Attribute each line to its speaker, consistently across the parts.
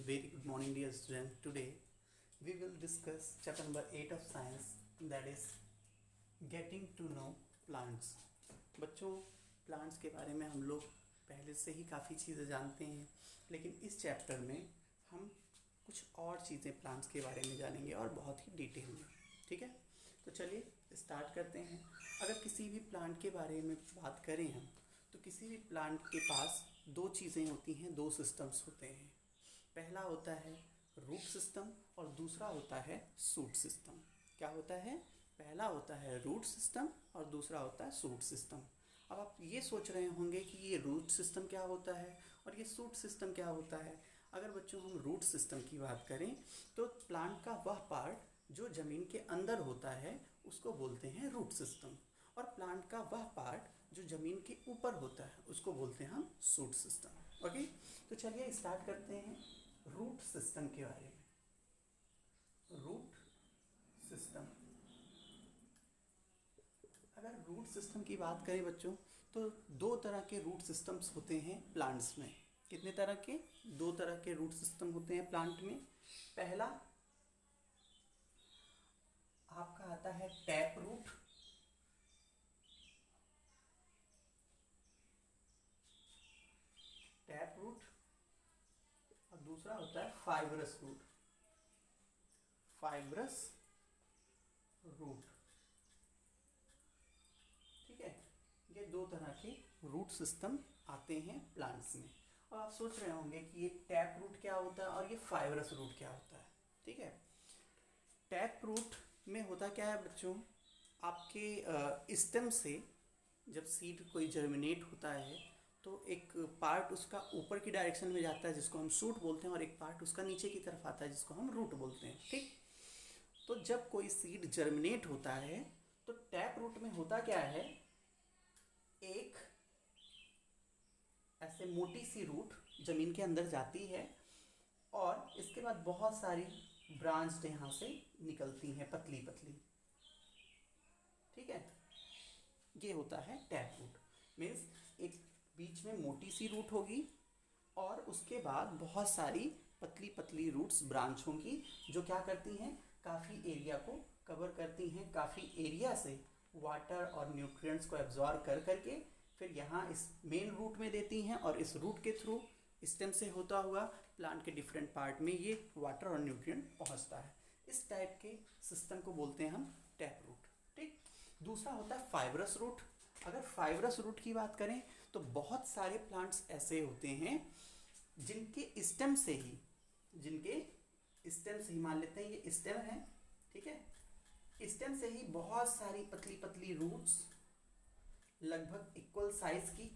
Speaker 1: Very good morning, dear students. Today we will discuss chapter number 8 of science, that is getting to know plants. बच्चों, plants के बारे में हम लोग पहले से ही काफ़ी चीज़ें जानते हैं, लेकिन इस चैप्टर में हम कुछ और चीज़ें प्लांट्स के बारे में जानेंगे और बहुत ही डिटेल में. ठीक है, तो चलिए स्टार्ट करते हैं. अगर किसी भी प्लांट के बारे में बात करें हम, तो किसी भी प्लांट के पास दो चीज़ें होती हैं, दो सिस्टम्स होते हैं. पहला होता है रूट सिस्टम और दूसरा होता है शूट सिस्टम. क्या होता है? पहला होता है रूट सिस्टम और दूसरा होता है शूट सिस्टम. अब आप ये सोच रहे होंगे कि ये रूट सिस्टम क्या होता है और ये शूट सिस्टम क्या होता है. अगर बच्चों हम रूट सिस्टम की बात करें तो प्लांट का वह पार्ट जो ज़मीन के अंदर होता है उसको बोलते हैं रूट सिस्टम, और प्लांट का वह पार्ट जो ज़मीन के ऊपर होता है उसको बोलते हैं हम शूट सिस्टम. ओके, तो चलिए स्टार्ट करते हैं रूट सिस्टम के बारे में. रूट सिस्टम, अगर रूट सिस्टम की बात करें बच्चों तो दो तरह के रूट सिस्टम्स होते हैं प्लांट्स में. कितने तरह के? दो तरह के रूट सिस्टम होते हैं प्लांट में. पहला आपका आता है टैप रूट, टैप रूट, और दूसरा होता है फाइब्रस रूट, फाइब्रस रूट. ठीक है, ये दो तरह के रूट सिस्टम आते हैं प्लांट्स में. और आप सोच रहे होंगे कि ये टैप रूट क्या होता है और ये फाइब्रस रूट क्या होता है. ठीक है, टैप रूट में होता क्या है बच्चों, आपके स्टेम से जब सीड कोई जर्मिनेट होता है तो एक पार्ट उसका ऊपर की डायरेक्शन में जाता है जिसको हम शूट बोलते हैं, और एक पार्ट उसका नीचे की तरफ आता है जिसको हम रूट बोलते हैं. ठीक, तो जब कोई सीड जर्मिनेट होता है तो टैप रूट में होता क्या है, एक ऐसे मोटी सी रूट ज़मीन के अंदर जाती है और इसके बाद बहुत सारी ब्रांच यहाँ से निकलती हैं, पतली पतली. ठीक है, ये होता है टैप रूट. मीन्स एक बीच में मोटी सी रूट होगी और उसके बाद बहुत सारी पतली पतली रूट्स ब्रांच होंगी जो क्या करती हैं, काफ़ी एरिया को कवर करती हैं, काफ़ी एरिया से वाटर और न्यूट्रिएंट्स को एब्जॉर्ब कर करके फिर यहाँ इस मेन रूट में देती हैं, और इस रूट के थ्रू स्टेम से होता हुआ प्लांट के डिफरेंट पार्ट में ये वाटर और न्यूट्रिएंट पहुँचता है. इस टाइप के सिस्टम को बोलते हैं हम टैप रूट. ठीक, दूसरा होता है फाइब्रस रूट. अगर फाइब्रस रूट की बात करें तो बहुत सारे प्लांट्स ऐसे होते हैं जिनके स्टेम से ही, मान लेते हैं ये स्टेम है. ठीक है, स्टेम से ही बहुत सारी पतली पतली रूट्स लगभग इक्वल साइज की,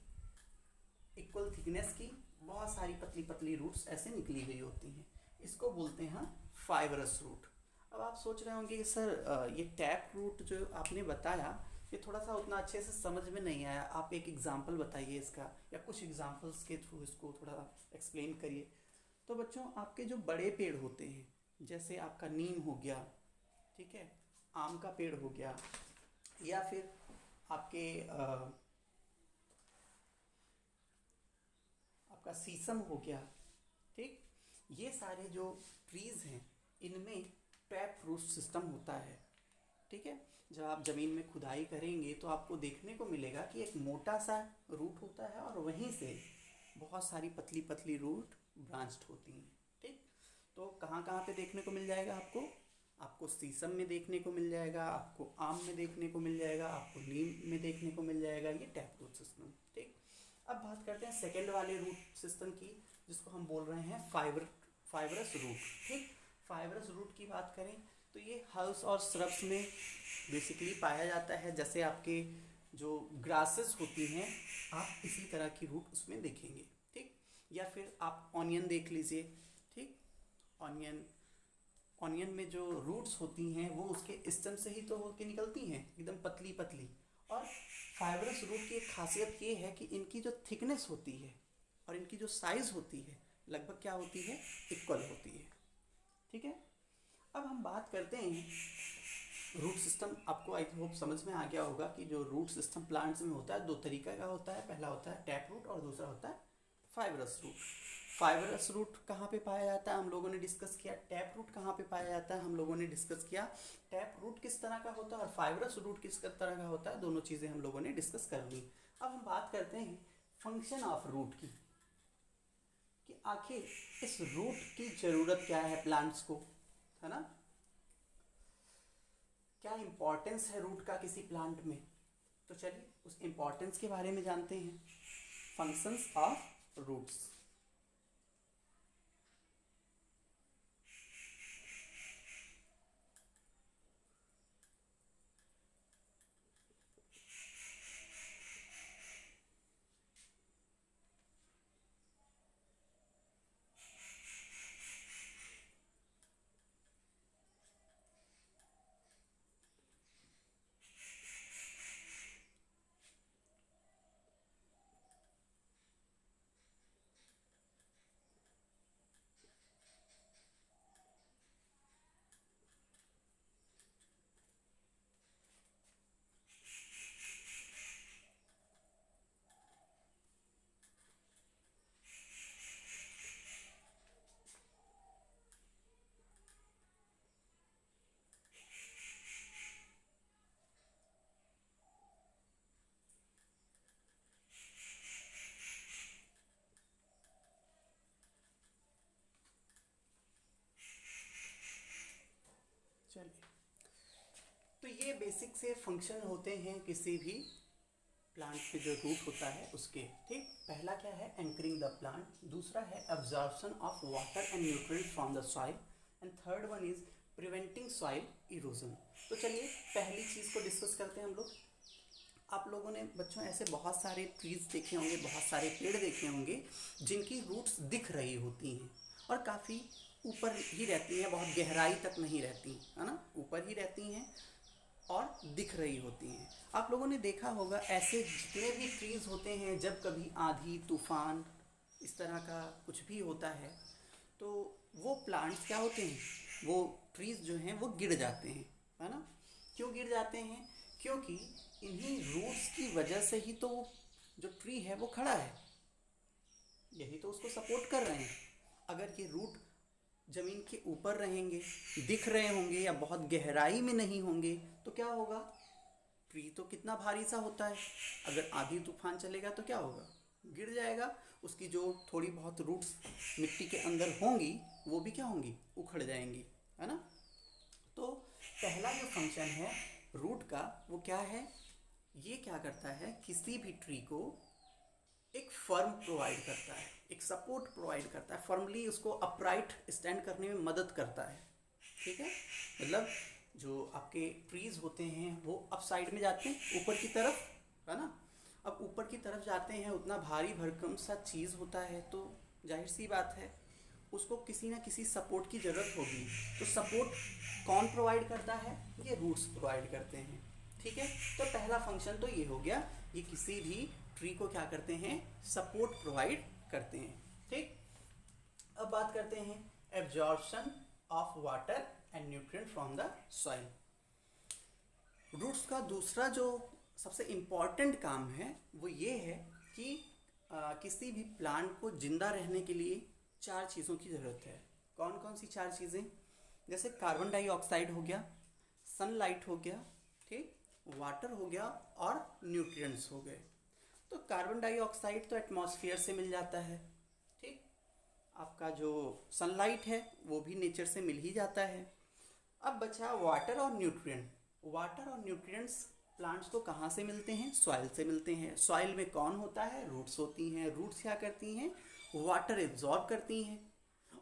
Speaker 1: इक्वल थिकनेस की बहुत सारी पतली पतली रूट्स ऐसे निकली हुई होती हैं. इसको बोलते हैं फाइब्रस रूट. अब आप सोच रहे होंगे कि सर ये टैप रूट जो आपने बताया ये थोड़ा सा उतना अच्छे से समझ में नहीं आया, आप एक एग्जांपल बताइए इसका, या कुछ एग्जांपल्स के थ्रू इसको थोड़ा एक्सप्लेन करिए. तो बच्चों, आपके जो बड़े पेड़ होते हैं जैसे आपका नीम हो गया, ठीक है, आम का पेड़ हो गया, या फिर आपके आपका शीशम हो गया. ठीक, ये सारे जो ट्रीज़ हैं इनमें टैप रूट सिस्टम होता है. ठीक है, जब आप ज़मीन में खुदाई करेंगे तो आपको देखने को मिलेगा कि एक मोटा सा रूट होता है और वहीं से बहुत सारी पतली पतली रूट ब्रांच्ड होती हैं. ठीक, तो कहाँ कहाँ पे देखने को मिल जाएगा आपको शीशम में देखने को मिल जाएगा, आपको आम में देखने को मिल जाएगा, आपको नीम में देखने को मिल जाएगा, ये टैप रूट सिस्टम. ठीक, अब बात करते हैं सेकेंड वाले रूट सिस्टम की जिसको हम बोल रहे हैं फाइब्रस रूट. ठीक, फाइब्रस रूट की बात करें तो ये हर्ब्स और श्रब्स में बेसिकली पाया जाता है. जैसे आपके जो ग्रासेस होती हैं आप इसी तरह की रूट उसमें देखेंगे. ठीक, या फिर आप ऑनियन देख लीजिए. ठीक, ऑनियन में जो रूट्स होती हैं वो उसके स्टेम से ही तो होकर निकलती हैं, एकदम पतली पतली. और फाइब्रस रूट की एक खासियत ये है कि इनकी जो थिकनेस होती है और इनकी जो साइज़ होती है लगभग क्या होती है, इक्वल होती है. ठीक है, अब हम बात करते हैं रूट सिस्टम. आपको आई होप समझ में आ गया होगा कि जो रूट सिस्टम प्लांट्स में होता है दो तरीका का होता है. पहला होता है टैप रूट और दूसरा होता है फाइब्रस रूट. फाइबरस रूट कहाँ पे पाया जाता है हम लोगों ने डिस्कस किया। टैप रूट कहाँ पे पाया जाता है हम लोगों ने डिस्कस किया। टैप रूट किस तरह का होता है और फाइबरस रूट किस तरह का होता है, दोनों चीज़ें हम लोगों ने डिस्कस कर ली। अब हम बात करते हैं फंक्शन ऑफ रूट की, कि आखिर इस रूट की ज़रूरत क्या है प्लांट्स को, है ना, क्या इम्पोर्टेंस है रूट का किसी प्लांट में। तो चलिए उस इम्पोर्टेंस के बारे में जानते हैं। Functions of roots. चलिए, तो ये बेसिक से फंक्शन होते हैं किसी भी प्लांट के जो रूट होता है उसके। ठीक, पहला क्या है, एंकरिंग द प्लांट। दूसरा है absorption of water and nutrient from the soil. And third one is preventing soil erosion. तो चलिए पहली चीज़ को डिस्कस करते हैं हम लोग। आप लोगों ने बच्चों ऐसे बहुत सारे ट्रीज देखे होंगे, बहुत सारे पेड़ देखे होंगे जिनकी रूट्स दिख रही होती हैं और काफ़ी ऊपर ही रहती हैं, बहुत गहराई तक नहीं रहती, है ना, ऊपर ही रहती हैं और दिख रही होती हैं। आप लोगों ने देखा होगा ऐसे जितने भी ट्रीज़ होते हैं, जब कभी आंधी तूफान इस तरह का कुछ भी होता है तो वो प्लांट्स क्या होते हैं, वो ट्रीज़ जो हैं वो गिर जाते हैं, है ना। क्यों गिर जाते हैं, क्योंकि इन्हीं रूट्स की वजह से ही तो वो जो ट्री है वो खड़ा है, यही तो उसको सपोर्ट कर रहे हैं। अगर ये रूट ज़मीन के ऊपर रहेंगे, दिख रहे होंगे या बहुत गहराई में नहीं होंगे तो क्या होगा, ट्री तो कितना भारी सा होता है, अगर आंधी तूफान चलेगा तो क्या होगा, गिर जाएगा। उसकी जो थोड़ी बहुत रूट्स मिट्टी के अंदर होंगी वो भी क्या होंगी, उखड़ जाएंगी, है ना। तो पहला जो फंक्शन है रूट का वो क्या है, ये क्या करता है, किसी भी ट्री को एक फर्म प्रोवाइड करता है, एक सपोर्ट प्रोवाइड करता है, फर्मली उसको अपराइट स्टैंड करने में मदद करता है। ठीक है, मतलब जो आपके ट्रीज होते हैं वो अप साइड में जाते हैं ऊपर की तरफ, है ना। अब ऊपर की तरफ जाते हैं, उतना भारी भरकम सा चीज़ होता है तो जाहिर सी बात है उसको किसी ना किसी सपोर्ट की ज़रूरत होगी। तो सपोर्ट कौन प्रोवाइड करता है, ये रूट्स प्रोवाइड करते हैं। ठीक है, तो पहला फंक्शन तो ये हो गया, ये किसी भी ट्री को क्या करते हैं, सपोर्ट प्रोवाइड करते हैं। ठीक, अब बात करते हैं absorption of water and nutrient from the soil. Roots का दूसरा जो सबसे इम्पॉर्टेंट काम है वो ये है कि किसी भी प्लांट को जिंदा रहने के लिए 4 चीज़ों की ज़रूरत है। कौन कौन सी 4 चीज़ें, जैसे कार्बन डाइऑक्साइड हो गया, सनलाइट हो गया, ठीक, वाटर हो गया और न्यूट्रिएंट्स हो गए। तो कार्बन डाइऑक्साइड तो एटमॉस्फेयर से मिल जाता है, ठीक, आपका जो सनलाइट है वो भी नेचर से मिल ही जाता है। अब बचा वाटर और न्यूट्रिएंट। वाटर और न्यूट्रिएंट्स प्लांट्स को कहाँ से मिलते हैं, सॉइल से मिलते हैं। सॉइल में कौन होता है, रूट्स होती हैं। रूट्स क्या करती हैं, वाटर एब्जॉर्ब करती हैं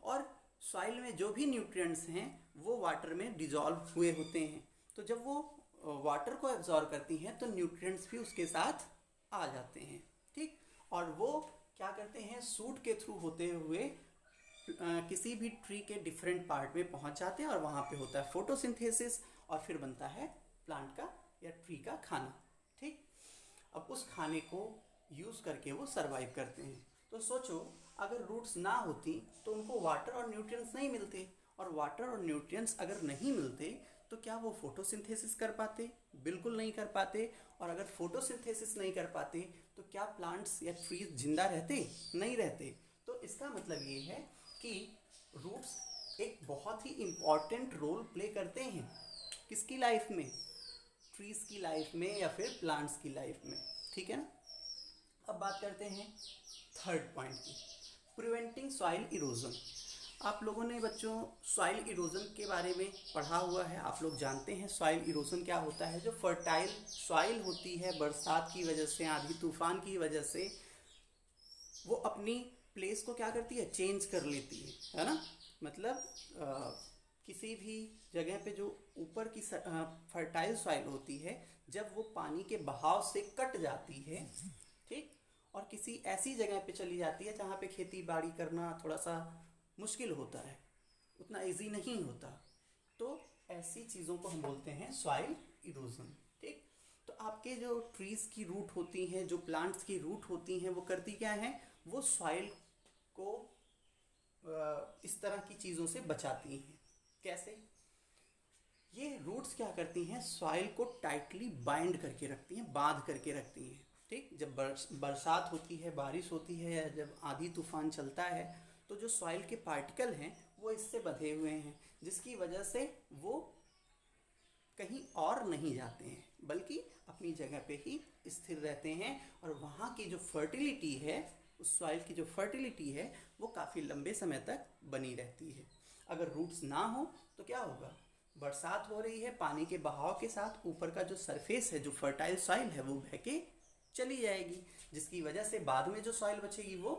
Speaker 1: और सॉइल में जो भी न्यूट्रिएंट्स हैं वो वाटर में डिजॉल्व हुए होते हैं। तो जब वो वाटर को एब्जॉर्ब करती हैं तो न्यूट्रिएंट्स भी उसके साथ आ जाते हैं, ठीक। और वो क्या करते हैं, सूट के थ्रू होते हुए किसी भी ट्री के डिफरेंट पार्ट में पहुंच जाते हैं और वहाँ पे होता है फोटोसिंथेसिस और फिर बनता है प्लांट का या ट्री का खाना, ठीक। अब उस खाने को यूज़ करके वो सरवाइव करते हैं। तो सोचो अगर रूट्स ना होती तो उनको वाटर और न्यूट्रिएंट्स नहीं मिलते, और वाटर और न्यूट्रिएंट्स अगर नहीं मिलते तो क्या वो फोटोसिंथेसिस कर पाते, बिल्कुल नहीं कर पाते। और अगर फोटोसिंथेसिस नहीं कर पाते तो क्या प्लांट्स या ट्रीज जिंदा रहते, नहीं रहते। तो तो इसका मतलब ये है कि रूट्स एक बहुत ही इम्पॉर्टेंट रोल प्ले करते हैं किसकी लाइफ में, ट्रीज की लाइफ में या फिर प्लांट्स की लाइफ में, ठीक है ना। अब बात करते हैं थर्ड पॉइंट की, प्रिवेंटिंग सॉइल इरोजन। आप लोगों ने बच्चों सॉइल इरोजन के बारे में पढ़ा हुआ है, आप लोग जानते हैं सॉइल इरोजन क्या होता है। जो फर्टाइल सॉइल होती है बरसात की वजह से, आंधी तूफान की वजह से वो अपनी प्लेस को क्या करती है, चेंज कर लेती है ना। मतलब किसी भी जगह पे जो ऊपर की फर्टाइल सॉइल होती है, जब वो पानी के बहाव से कट जाती है, ठीक, और किसी ऐसी जगह पे चली जाती है जहाँ पे खेती बाड़ी करना थोड़ा सा मुश्किल होता है, उतना इजी नहीं होता, तो ऐसी चीज़ों को हम बोलते हैं सॉइल इरोजन, ठीक। तो आपके जो ट्रीज की रूट होती हैं, जो प्लांट्स की रूट होती हैं, वो करती क्या है, वो सॉइल को इस तरह की चीज़ों से बचाती हैं। कैसे? ये रूट्स क्या करती हैं, सॉइल को टाइटली बाइंड करके रखती हैं, बांध करके रखती हैं, ठीक। जब बरसात होती है, बारिश होती है, या जब आंधी तूफान चलता है, तो जो सॉइल के पार्टिकल हैं वो इससे बंधे हुए हैं, जिसकी वजह से वो कहीं और नहीं जाते हैं, बल्कि अपनी जगह पे ही स्थिर रहते हैं। और वहाँ की जो फर्टिलिटी है, उस सॉइल की जो फर्टिलिटी है, वो काफ़ी लंबे समय तक बनी रहती है। अगर रूट्स ना हो तो क्या होगा, बरसात हो रही है, पानी के बहाव के साथ ऊपर का जो सरफेस है, जो फर्टाइल सॉइल है, वो बह के चली जाएगी, जिसकी वजह से बाद में जो सॉइल बचेगी वो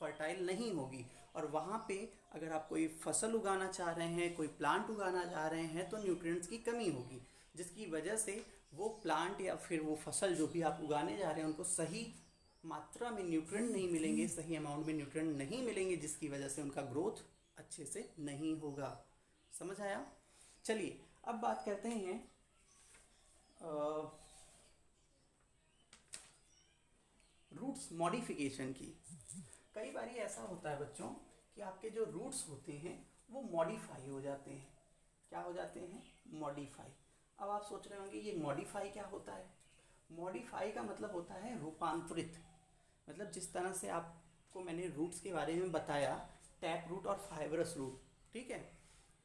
Speaker 1: फर्टाइल नहीं होगी। और वहाँ पे अगर आप कोई फसल उगाना चाह रहे हैं, कोई प्लांट उगाना चाह रहे हैं, तो न्यूट्रिएंट्स की कमी होगी, जिसकी वजह से वो प्लांट या फिर वो फसल जो भी आप उगाने जा रहे हैं, उनको सही मात्रा में न्यूट्रिएंट नहीं मिलेंगे, सही अमाउंट में न्यूट्रिएंट नहीं मिलेंगे, जिसकी वजह से उनका ग्रोथ अच्छे से नहीं होगा। समझ आया? चलिए अब बात करते हैं रूट्स मॉडिफिकेशन की। कई बार ऐसा होता है बच्चों कि आपके जो रूट्स होते हैं वो मॉडिफाई हो जाते हैं। क्या हो जाते हैं? मॉडिफाई। अब आप सोच रहे होंगे ये मॉडिफाई क्या होता है? मॉडिफाई का मतलब होता है रूपांतरित। मतलब जिस तरह से आपको मैंने रूट्स के बारे में बताया, टैप रूट और फाइबरस रूट, ठीक है,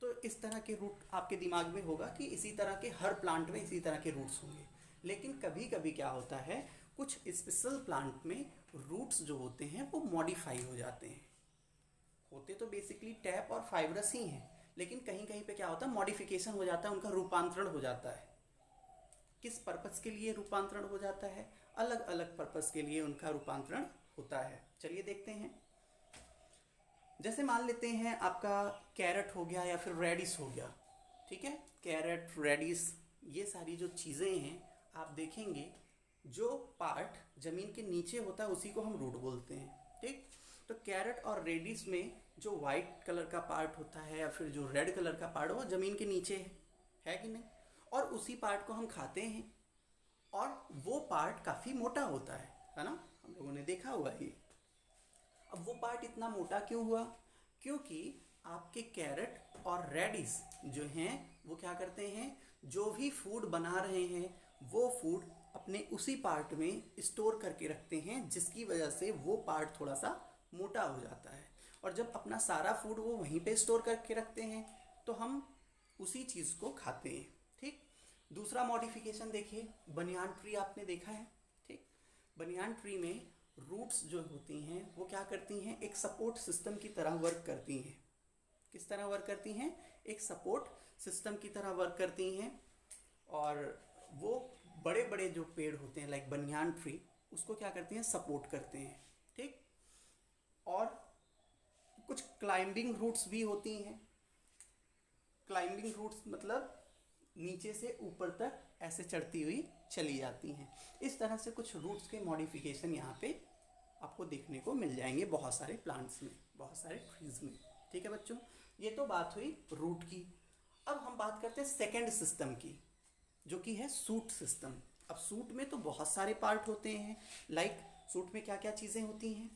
Speaker 1: तो इस तरह के रूट आपके दिमाग में होगा कि इसी तरह के हर प्लांट में इसी तरह के रूट्स होंगे। लेकिन कभी कभी क्या होता है, कुछ स्पेशल प्लांट में रूट्स जो होते हैं वो मॉडिफाई हो जाते हैं। होते तो बेसिकली टैप और फाइबरस ही हैं, लेकिन कहीं कहीं पे क्या होता है, मॉडिफिकेशन हो जाता है, उनका रूपांतरण हो जाता है। किस पर्पस के लिए रूपांतरण हो जाता है? अलग अलग पर्पस के लिए उनका रूपांतरण होता है। चलिए देखते हैं। जैसे मान लेते हैं आपका कैरेट हो गया या फिर रेडिस हो गया, ठीक है, कैरेट, रेडिस, ये सारी जो चीज़ें हैं, आप देखेंगे जो पार्ट ज़मीन के नीचे होता है उसी को हम रूट बोलते हैं, ठीक। तो कैरेट और रेडिस में जो वाइट कलर का पार्ट होता है या फिर जो रेड कलर का पार्ट, वो ज़मीन के नीचे है कि नहीं, और उसी पार्ट को हम खाते हैं, और वो पार्ट काफ़ी मोटा होता है ना, हम लोगों ने देखा हुआ ये। अब वो पार्ट इतना मोटा क्यों हुआ? क्योंकि आपके कैरेट और रेडिस जो हैं वो क्या करते हैं, जो भी फूड बना रहे हैं वो फूड अपने उसी पार्ट में स्टोर करके रखते हैं, जिसकी वजह से वो पार्ट थोड़ा सा मोटा हो जाता है। और जब अपना सारा फूड वो वहीं पे स्टोर करके रखते हैं तो हम उसी चीज़ को खाते हैं, ठीक। दूसरा मॉडिफिकेशन देखिए, बनियान ट्री आपने देखा है, ठीक। बनियान ट्री में रूट्स जो होती हैं वो क्या करती हैं, एक सपोर्ट सिस्टम की तरह वर्क करती हैं। किस तरह वर्क करती हैं? एक सपोर्ट सिस्टम की तरह वर्क करती हैं। और वो बड़े बड़े जो पेड़ होते हैं लाइक बनियान ट्री, उसको क्या करती हैं, सपोर्ट करते हैं, ठीक। और कुछ क्लाइंबिंग रूट्स भी होती हैं। क्लाइंबिंग रूट्स मतलब नीचे से ऊपर तक ऐसे चढ़ती हुई चली जाती हैं। इस तरह से कुछ रूट्स के मॉडिफिकेशन यहाँ पे आपको देखने को मिल जाएंगे बहुत सारे प्लांट्स में, बहुत सारे ट्रीज में, ठीक है बच्चों। ये तो बात हुई रूट की। अब हम बात करते हैं सेकेंड सिस्टम की, जो कि है सूट सिस्टम। अब सूट में तो बहुत सारे पार्ट होते हैं, लाइक सूट में क्या क्या चीज़ें होती हैं?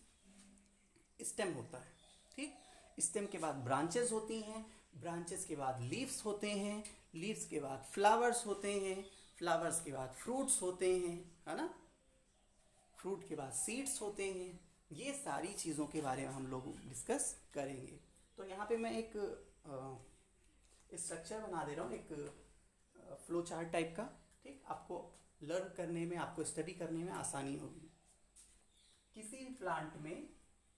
Speaker 1: स्टेम होता है, ठीक। स्टेम के बाद ब्रांचेस होती हैं, ब्रांचेस के बाद लीव्स होते हैं, लीव्स के बाद फ्लावर्स होते हैं, फ्लावर्स के बाद फ्रूट्स होते हैं, है ना, फ्रूट के बाद सीड्स होते हैं, ये सारी चीज़ों के बारे में हम लोग डिस्कस करेंगे। तो यहाँ पे मैं एक स्ट्रक्चर बना दे रहा हूँ, एक फ्लो चार्ट टाइप का, ठीक, आपको लर्न करने में, आपको स्टडी करने में आसानी होगी। किसी भी प्लांट में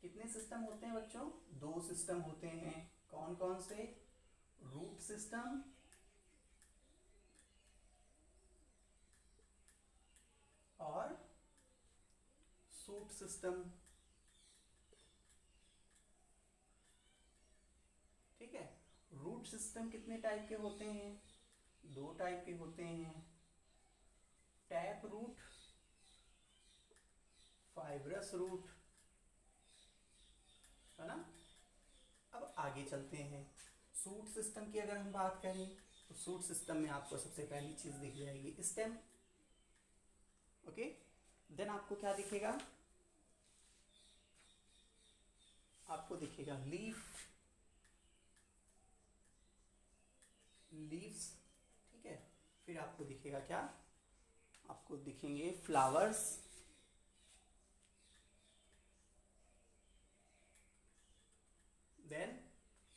Speaker 1: कितने सिस्टम होते हैं बच्चों? 2 सिस्टम होते हैं। कौन कौन से? रूट सिस्टम और शूट सिस्टम। ठीक है। रूट सिस्टम कितने टाइप के होते हैं? 2 टाइप के होते हैं, टैप रूट, फाइब्रस रूट, है ना। अब आगे चलते हैं। शूट सिस्टम की अगर हम बात करें तो शूट सिस्टम में आपको सबसे पहली चीज दिख जाएगी स्टेम। ओके, देन आपको क्या दिखेगा? आपको दिखेगा लीव्स, ठीक है। फिर आपको दिखेगा क्या? आपको दिखेंगे फ्लावर्स, देन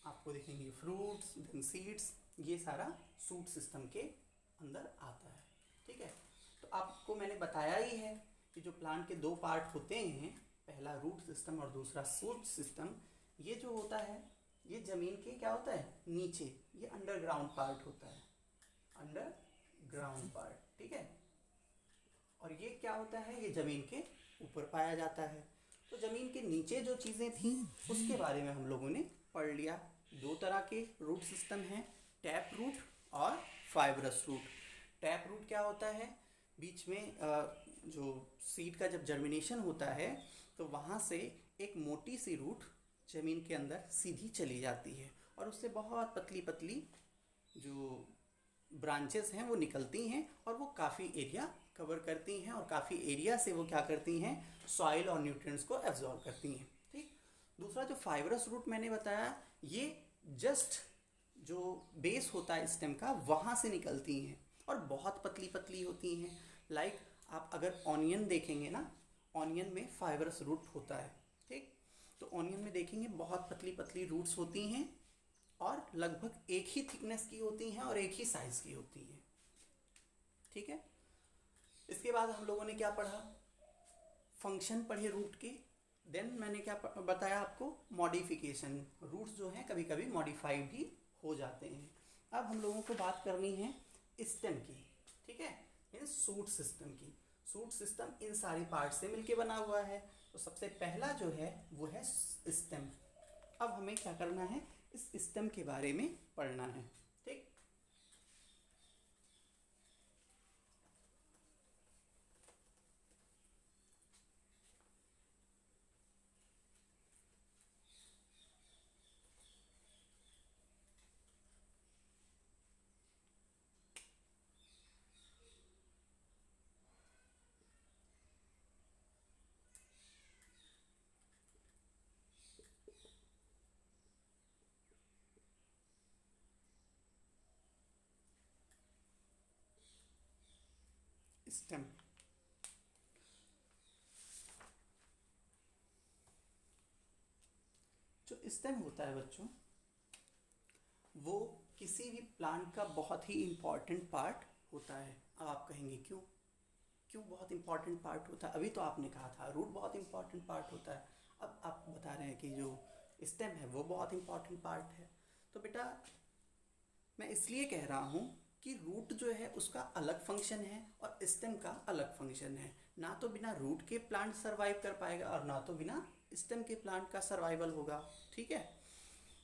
Speaker 1: आपको दिखेंगे फ्रूट्स, देन सीड्स। ये सारा शूट सिस्टम के अंदर आता है, ठीक है। तो आपको मैंने बताया ही है कि जो प्लांट के 2 पार्ट होते हैं, पहला रूट सिस्टम और दूसरा शूट सिस्टम। ये जो होता है ये जमीन के क्या होता है? नीचे, ये अंडरग्राउंड पार्ट होता है, अंडरग्राउंड पार्ट, ठीक है। और ये क्या होता है? ये जमीन के ऊपर पाया जाता है। तो जमीन के नीचे जो चीज़ें थी उसके बारे में हम लोगों ने पढ़ लिया। 2 तरह के रूट सिस्टम हैं, टैप रूट और फाइब्रस रूट। टैप रूट क्या होता है? बीच में जो सीड का जब जर्मिनेशन होता है तो वहाँ से एक मोटी सी रूट ज़मीन के अंदर सीधी चली जाती है और उससे बहुत पतली पतली जो ब्रांचेस हैं वो निकलती हैं और वो काफ़ी एरिया कवर करती हैं और काफ़ी एरिया से वो क्या करती हैं? सॉइल और न्यूट्रिएंट्स को एब्जॉर्ब करती हैं, ठीक। दूसरा जो फाइब्रस रूट मैंने बताया, ये जस्ट जो बेस होता है स्टेम का वहाँ से निकलती हैं और बहुत पतली पतली होती हैं। लाइक आप अगर ऑनियन देखेंगे ना, ऑनियन में फाइब्रस रूट होता है, ठीक। तो ऑनियन में देखेंगे बहुत पतली पतली रूट्स होती हैं और लगभग एक ही थिकनेस की होती हैं और एक ही साइज़ की होती हैं, ठीक है। इसके बाद हम लोगों ने क्या पढ़ा? फंक्शन पढ़े रूट के। देन मैंने क्या बताया आपको? मॉडिफिकेशन। रूट्स जो हैं कभी कभी मॉडिफाइड भी हो जाते हैं। अब हम लोगों को बात करनी है स्टेम की, ठीक है, मीन्स शूट सिस्टम की। शूट सिस्टम इन सारी पार्ट से मिलके बना हुआ है। तो सबसे पहला जो है वो है स्टेम। अब हमें क्या करना है? इस स्टेम के बारे में पढ़ना है, ठीक। स्टेम जो स्टेम होता है बच्चों, वो किसी भी प्लांट का बहुत ही इम्पॉर्टेंट पार्ट होता है। अब आप कहेंगे क्यों? क्यों बहुत इम्पॉर्टेंट पार्ट होता है? अभी तो आपने कहा था रूट बहुत इम्पॉर्टेंट पार्ट होता है, अब आप बता रहे हैं कि जो स्टेम है वो बहुत इम्पॉर्टेंट पार्ट है। तो बेटा मैं इसलिए कह रहा हूँ कि रूट जो है उसका अलग फंक्शन है और स्टेम का अलग फंक्शन है। ना तो बिना रूट के प्लांट सर्वाइव कर पाएगा और ना तो बिना स्टेम के प्लांट का सर्वाइवल होगा, ठीक है।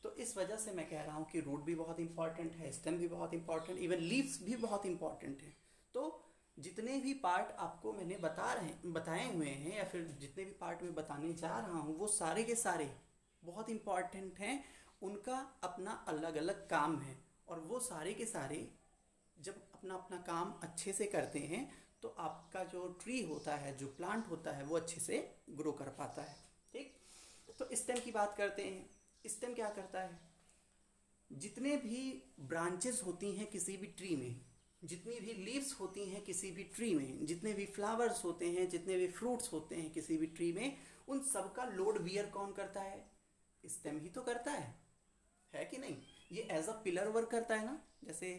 Speaker 1: तो इस वजह से मैं कह रहा हूँ कि रूट भी बहुत इंपॉर्टेंट है, स्टेम भी बहुत इंपॉर्टेंट, इवन लीव्स भी बहुत इंपॉर्टेंट है। तो जितने भी पार्ट आपको मैंने बताए हुए हैं या फिर जितने भी पार्ट मैं बताने जा रहा हूँ वो सारे के सारे बहुत इंपॉर्टेंट हैं। उनका अपना अलग अलग काम है और वो सारे के सारे जब अपना अपना काम अच्छे से करते हैं तो आपका जो ट्री होता है, जो प्लांट होता है, वो अच्छे से ग्रो कर पाता है, ठीक। तो स्टेम की बात करते हैं। स्टेम क्या करता है? जितने भी ब्रांचेस होती हैं किसी भी ट्री में, जितनी भी लीव्स होती हैं किसी भी ट्री में, जितने भी फ्लावर्स होते हैं, जितने भी फ्रूट्स होते हैं किसी भी ट्री में, उन सब का लोड वियर कौन करता है? स्टेम ही तो करता है कि नहीं? ये एज अ पिलर वर्क करता है ना। जैसे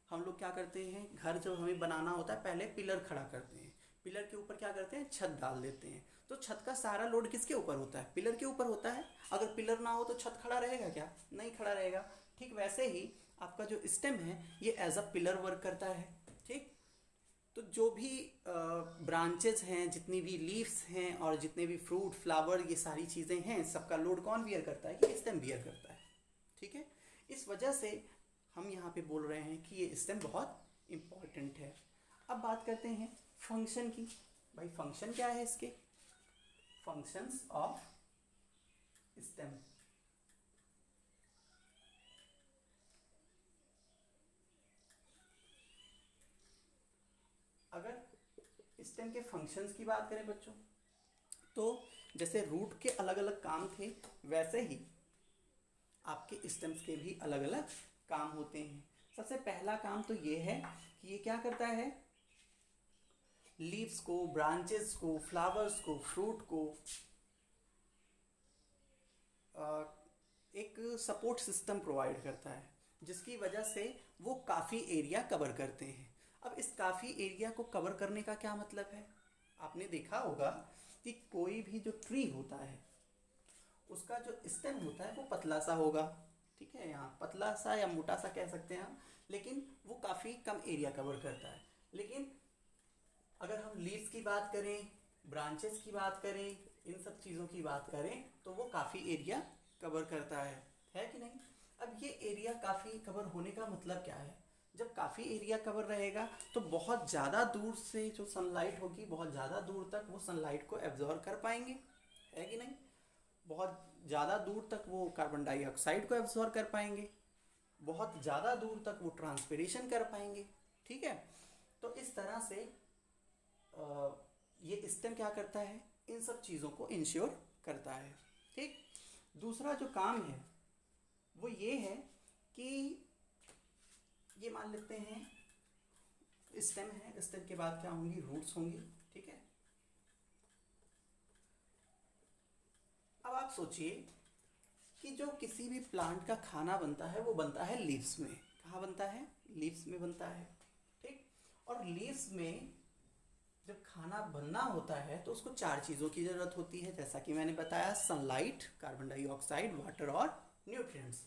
Speaker 1: हम लोग क्या करते हैं, घर जब हमें बनाना होता है पहले पिलर खड़ा करते हैं, पिलर के ऊपर क्या करते हैं, छत डाल देते हैं। तो छत का सारा लोड किसके ऊपर होता है? पिलर के ऊपर होता है। अगर पिलर ना हो तो छत खड़ा रहेगा क्या? नहीं खड़ा रहेगा। ठीक वैसे ही आपका जो स्टेम है ये एज अ पिलर वर्क करता है। ठीक, तो जो भी ब्रांचेस हैं, जितनी भी लीव्स हैं और जितने भी फ्रूट फ्लावर ये सारी चीज़ें हैं, सबका लोड कौन बियर करता है? ये स्टेम बियर करता है। ठीक है, इस वजह से हम यहाँ पे बोल रहे हैं कि ये स्टेम बहुत इम्पॉर्टेंट है। अब बात करते हैं फंक्शन की। भाई फंक्शन क्या है इसके? Functions of stem. अगर स्टेम के फंक्शंस की बात करें बच्चों, तो जैसे रूट के अलग अलग काम थे वैसे ही आपके स्टेम्स के भी अलग अलग काम होते हैं। सबसे पहला काम तो ये है कि ये क्या करता है, लीव्स को, ब्रांचेस को, फ्लावर्स को, फ्रूट को एक सपोर्ट सिस्टम प्रोवाइड करता है, जिसकी वजह से वो काफ़ी एरिया कवर करते हैं। अब इस काफ़ी एरिया को कवर करने का क्या मतलब है? आपने देखा होगा कि कोई भी जो ट्री होता है उसका जो स्टेम होता है वो पतला सा होगा। ठीक है, यहाँ पतला सा या मोटा सा कह सकते हैं हम, लेकिन वो काफ़ी कम एरिया कवर करता है। लेकिन अगर हम लीव्स की बात करें, ब्रांचेस की बात करें, इन सब चीज़ों की बात करें तो वो काफ़ी एरिया कवर करता है कि नहीं? अब ये एरिया काफ़ी कवर होने का मतलब क्या है? जब काफ़ी एरिया कवर रहेगा तो बहुत ज़्यादा दूर से जो सनलाइट होगी, बहुत ज़्यादा दूर तक वो सनलाइट को एब्जॉर्ब कर पाएंगे, है कि नहीं? बहुत ज़्यादा दूर तक वो कार्बन डाइऑक्साइड को एब्जॉर्ब कर पाएंगे, बहुत ज़्यादा दूर तक वो ट्रांसपिरेशन कर पाएंगे। ठीक है, तो इस तरह से ये स्टेम क्या करता है, इन सब चीज़ों को इंश्योर करता है। ठीक, दूसरा जो काम है वो ये है कि ये मान लेते हैं स्टेम है, स्टेम के बाद क्या होंगी, रूट्स होंगी। ठीक है, अब आप सोचिए कि जो किसी भी प्लांट का खाना बनता है वो बनता है लीव्स में। कहाँ बनता है? लीव्स में बनता है। ठीक, और लीव्स में जब खाना बनना होता है तो उसको 4 चीज़ों की ज़रूरत होती है, जैसा कि मैंने बताया, सनलाइट, कार्बन डाइऑक्साइड, वाटर और न्यूट्रिएंट्स।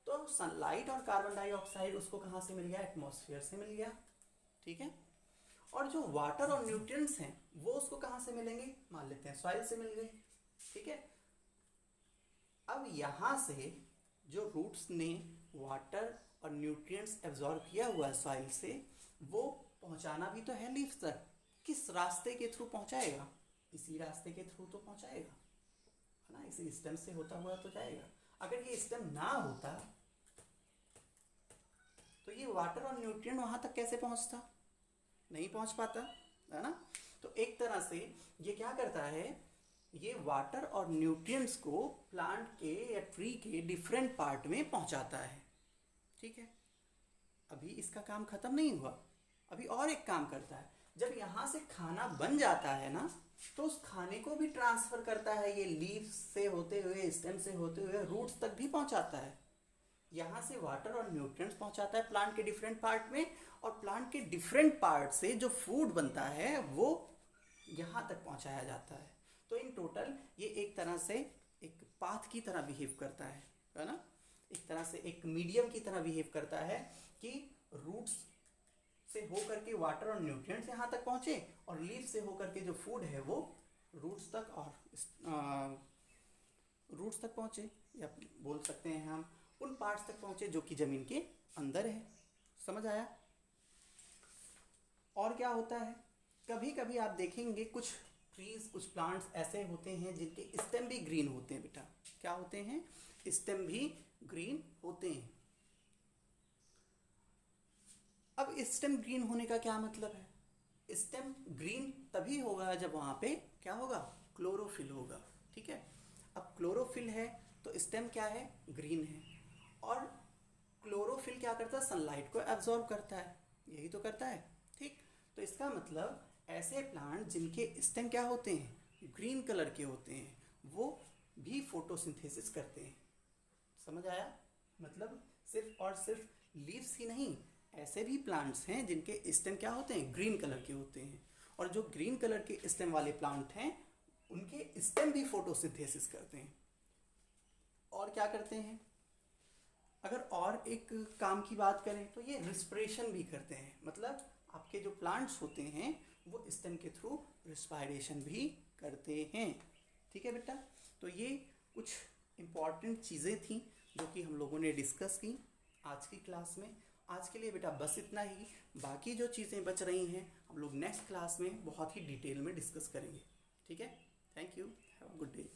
Speaker 1: तो सनलाइट और कार्बन डाइऑक्साइड उसको कहाँ से मिल गया? एटमॉस्फेयर से मिल गया। ठीक है, और जो वाटर और न्यूट्रिएंट्स हैं वो उसको कहाँ से मिलेंगे? मान लेते हैं सॉइल से मिल गए। ठीक है, अब यहाँ से जो रूट्स ने वाटर और न्यूट्रिएंट्स एब्जॉर्ब किया हुआ है सॉइल से, वो पहुँचाना भी तो है लीव्स तक। किस रास्ते के थ्रू पहुँचाएगा? इसी रास्ते के थ्रू तो पहुँचाएगा, है ना? इसी स्टेम से होता हुआ तो जाएगा। अगर ये स्टेम ना होता तो ये वाटर और न्यूट्रिएंट वहाँ तक कैसे पहुँचता? नहीं पहुँच पाता, है ना? तो एक तरह से ये क्या करता है, ये वाटर और न्यूट्रिएंट्स को प्लांट के या ट्री के डिफरेंट पार्ट में पहुंचाता है। ठीक है, अभी इसका काम खत्म नहीं हुआ, अभी और एक काम करता है। जब यहाँ से खाना बन जाता है ना, तो उस खाने को भी ट्रांसफर करता है, ये लीव्स से होते हुए, स्टेम से होते हुए रूट्स तक भी पहुंचाता है। यहाँ से वाटर और न्यूट्रिएंट्स पहुंचाता है प्लांट के डिफरेंट पार्ट में, और प्लांट के डिफरेंट पार्ट से जो फूड बनता है वो यहाँ तक पहुँचाया जाता है। तो इन टोटल ये एक तरह से एक पाथ की तरह बिहेव करता है ना? एक तरह से एक मीडियम की तरह बिहेव करता है कि रूट्स से होकर के वाटर और न्यूट्रिएंट्स यहाँ तक पहुँचे, और लीफ से होकर के जो फूड है वो रूट्स तक और रूट्स तक पहुँचे, या बोल सकते हैं हम उन पार्ट्स तक पहुँचे जो कि ज़मीन के अंदर है। समझ आया? और क्या होता है, कभी कभी आप देखेंगे कुछ ट्रीज, कुछ प्लांट्स ऐसे होते हैं जिनके स्टेम भी ग्रीन होते हैं। बेटा क्या होते हैं? स्टेम भी ग्रीन होते हैं। अब स्टेम ग्रीन होने का क्या मतलब है? स्टेम ग्रीन तभी होगा जब वहाँ पे क्या होगा? क्लोरोफिल होगा। ठीक है, अब क्लोरोफिल है तो स्टेम क्या है? ग्रीन है। और क्लोरोफिल क्या करता है? सनलाइट को एब्जॉर्ब करता है, यही तो करता है। ठीक, तो इसका मतलब ऐसे प्लांट जिनके स्टेम क्या होते हैं? ग्रीन कलर के होते हैं वो भी फोटोसिंथेसिस करते हैं। समझ आया? मतलब सिर्फ और सिर्फ लीव्स ही नहीं, ऐसे भी प्लांट्स हैं जिनके स्टेम क्या होते हैं, ग्रीन कलर के होते हैं। और जो ग्रीन कलर के स्टेम वाले प्लांट हैं उनके स्टेम भी फोटोसिंथेसिस करते हैं। और क्या करते हैं, अगर और एक काम की बात करें तो ये रिस्पिरेशन भी करते हैं। मतलब आपके जो प्लांट्स होते हैं वो स्टेम के थ्रू रिस्पायरेशन भी करते हैं। ठीक है बेटा, तो ये कुछ इम्पॉर्टेंट चीज़ें थी जो कि हम लोगों ने डिस्कस की आज की क्लास में। आज के लिए बेटा बस इतना ही, बाकी जो चीज़ें बच रही हैं हम लोग नेक्स्ट क्लास में बहुत ही डिटेल में डिस्कस करेंगे। ठीक है, thank you, have a good day.